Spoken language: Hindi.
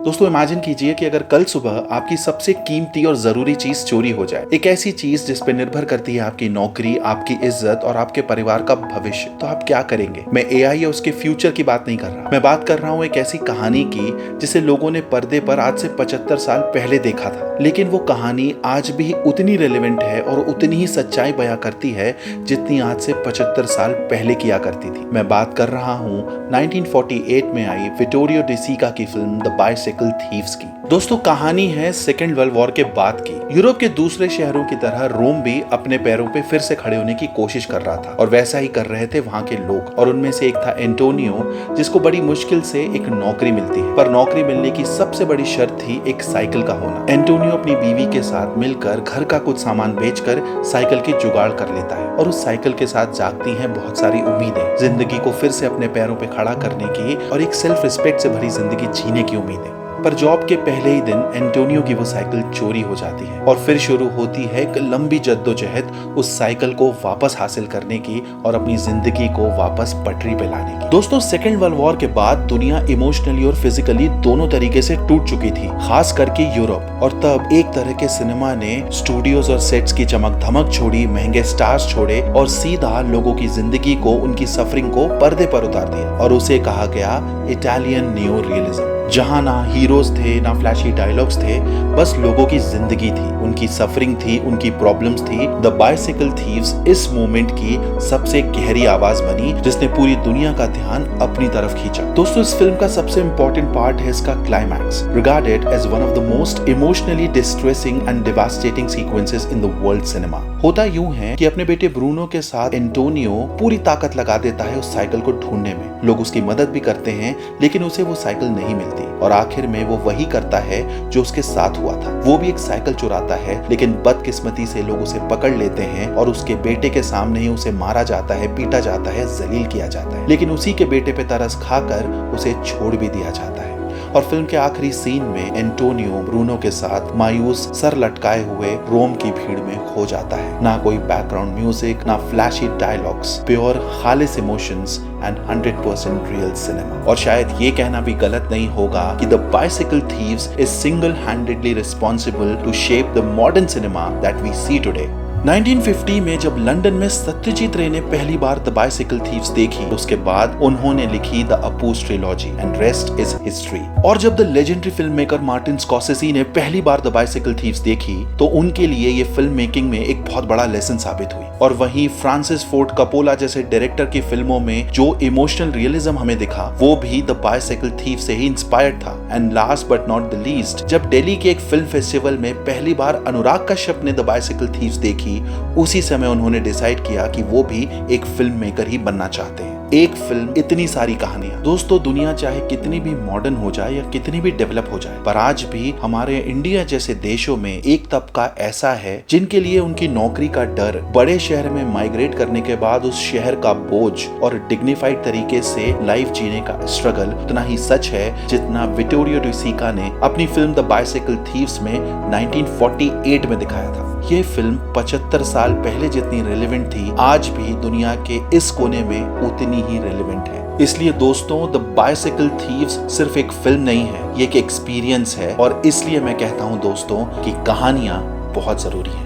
दोस्तों इमेजिन कीजिए कि अगर कल सुबह आपकी सबसे कीमती और जरूरी चीज चोरी हो जाए, एक ऐसी चीज जिस पे निर्भर करती है आपकी नौकरी, आपकी इज्जत और आपके परिवार का भविष्य, तो आप क्या करेंगे? मैं एआई या उसके फ्यूचर की बात नहीं कर रहा, मैं बात कर रहा हूँ एक ऐसी कहानी की जिसे लोगों ने पर्दे पर आज से 75 साल पहले देखा था, लेकिन वो कहानी आज भी उतनी रेलेवेंट है और उतनी ही सच्चाई बयां करती है जितनी आज से 75 साल पहले किया करती थी। मैं बात कर रहा हूँ 1948 में आई विटोरियो डी सिका की फिल्म द बाइसिकल थीव्स की। दोस्तों कहानी है सेकेंड वर्ल्ड वॉर के बाद की। यूरोप के दूसरे शहरों की तरह रोम भी अपने पैरों पे फिर से खड़े होने की कोशिश कर रहा था और वैसा ही कर रहे थे वहां के लोग। और उनमें से एक था एंटोनियो, जिसको बड़ी मुश्किल से एक नौकरी मिलती है, पर नौकरी मिलने की सबसे बड़ी शर्त थी एक साइकिल का होना। एंटोनियो अपनी बीवी के साथ मिलकर घर का कुछ सामान बेचकर साइकिल की जुगाड़ कर लेता है और उस साइकिल के साथ जागती हैं बहुत सारी उम्मीदें, जिंदगी को फिर से अपने पैरों पे खड़ा करने की और एक सेल्फ रिस्पेक्ट से भरी जिंदगी जीने की उम्मीदें। पर जॉब के पहले ही दिन एंटोनियो की वो साइकिल चोरी हो जाती है और फिर शुरू होती है एक लंबी जद्दोजहद उस साइकिल को वापस हासिल करने की और अपनी जिंदगी को वापस पटरी पे लाने की। दोस्तों सेकेंड वर्ल्ड वॉर के बाद दुनिया इमोशनली और फिजिकली दोनों तरीके से टूट चुकी थी, खास करके यूरोप। और तब एक तरह के सिनेमा ने स्टूडियोज और सेट्स की चमक धमक छोड़ी, महंगे स्टार्स छोड़े और सीधा लोगों की जिंदगी को, उनकी सफरिंग को पर्दे पर उतार दिया और उसे कहा गया इटालियन नियो रियलिज्म, जहां ना हीरोज थे ना फ्लैशी डायलॉग्स थे, बस लोगों की जिंदगी थी, उनकी सफरिंग थी, उनकी प्रॉब्लम्स थी। द बाइसिकल थीव्स इस मोमेंट की सबसे गहरी आवाज बनी जिसने पूरी दुनिया का ध्यान अपनी तरफ खींचा। दोस्तों इस फिल्म का सबसे इंपॉर्टेंट पार्ट है इसका climax, regarded as one of the most emotionally distressing and devastating sequences in the world cinema. होता यूं है कि अपने बेटे ब्रूनो के साथ एंटोनियो पूरी ताकत लगा देता है उस साइकिल को ढूंढने में। लोग उसकी मदद भी करते हैं लेकिन उसे वो साइकिल नहीं मिलती और आखिर में वो वही करता है जो उसके साथ हुआ था। वो भी एक साइकिल चुराता है, लेकिन बदकिस्मती से लोग उसे पकड़ लेते हैं और उसके बेटे के सामने ही उसे मारा जाता है, पीटा जाता है, जलील किया जाता है। लेकिन उसी के बेटे पे तरस खाकर उसे छोड़ भी दिया जाता है। और फिल्म के आखिरी सीन में एंटोनियो ब्रूनो के साथ मायूस सर लटकाए हुए रोम की भीड़ में खो जाता है। ना कोई बैकग्राउंड म्यूजिक, ना फ्लैशी डायलॉग्स, प्योर खालिस इमोशंस एंड 100% रियल सिनेमा। और शायद ये कहना भी गलत नहीं होगा कि the Bicycle Thieves is single handedly responsible to shape the modern cinema that we see today. 1950 में जब लंदन में सत्यजीत रे ने पहली बार द बाइसिकल थीव्स देखी, उसके बाद उन्होंने लिखी the Apu's trilogy and rest is history. और जब the legendary film maker Martin Scorsese ने पहली बार द बाइसिकल थीव्स देखी तो उनके लिए ये फिल्म मेकिंग में एक बहुत बड़ा लेसन साबित हुई। और वहीं फ्रांसिस फोर्ड कपोला जैसे डायरेक्टर की फिल्मों में जो इमोशनल रियलिज्म हमें दिखा, वो भी द बाइसिकल थीव से ही इंस्पायर्ड था। And last but not the least, जब दिल्ली के एक फिल्म फेस्टिवल में पहली बार अनुराग कश्यप ने द बाइसिकल थीव्स देखी, उसी समय उन्होंने डिसाइड किया कि वो भी एक फिल्म मेकर ही बनना चाहते हैं। एक फिल्म, इतनी सारी कहानियां। दोस्तों दुनिया चाहे कितनी भी मॉडर्न हो जाए या कितनी भी डेवलप हो जाए, पर आज भी हमारे इंडिया जैसे देशों में एक तबका ऐसा है जिनके लिए उनकी नौकरी का डर, बड़े शहर में माइग्रेट करने के बाद उस शहर का बोझ और डिग्निफाइड तरीके से लाइफ जीने का स्ट्रगल उतना ही सच है जितना विटोरियो डी सिका ने अपनी फिल्म द बाइसिकल थीव्स में 1948 में दिखाया था। ये फिल्म 75 साल पहले जितनी रेलेवेंट थी, आज भी दुनिया के इस कोने में उतनी ही रेलेवेंट है। इसलिए दोस्तों द बाइसिकल थीव्स सिर्फ एक फिल्म नहीं है, ये एक एक्सपीरियंस है। और इसलिए मैं कहता हूँ दोस्तों कि कहानियां बहुत जरूरी है।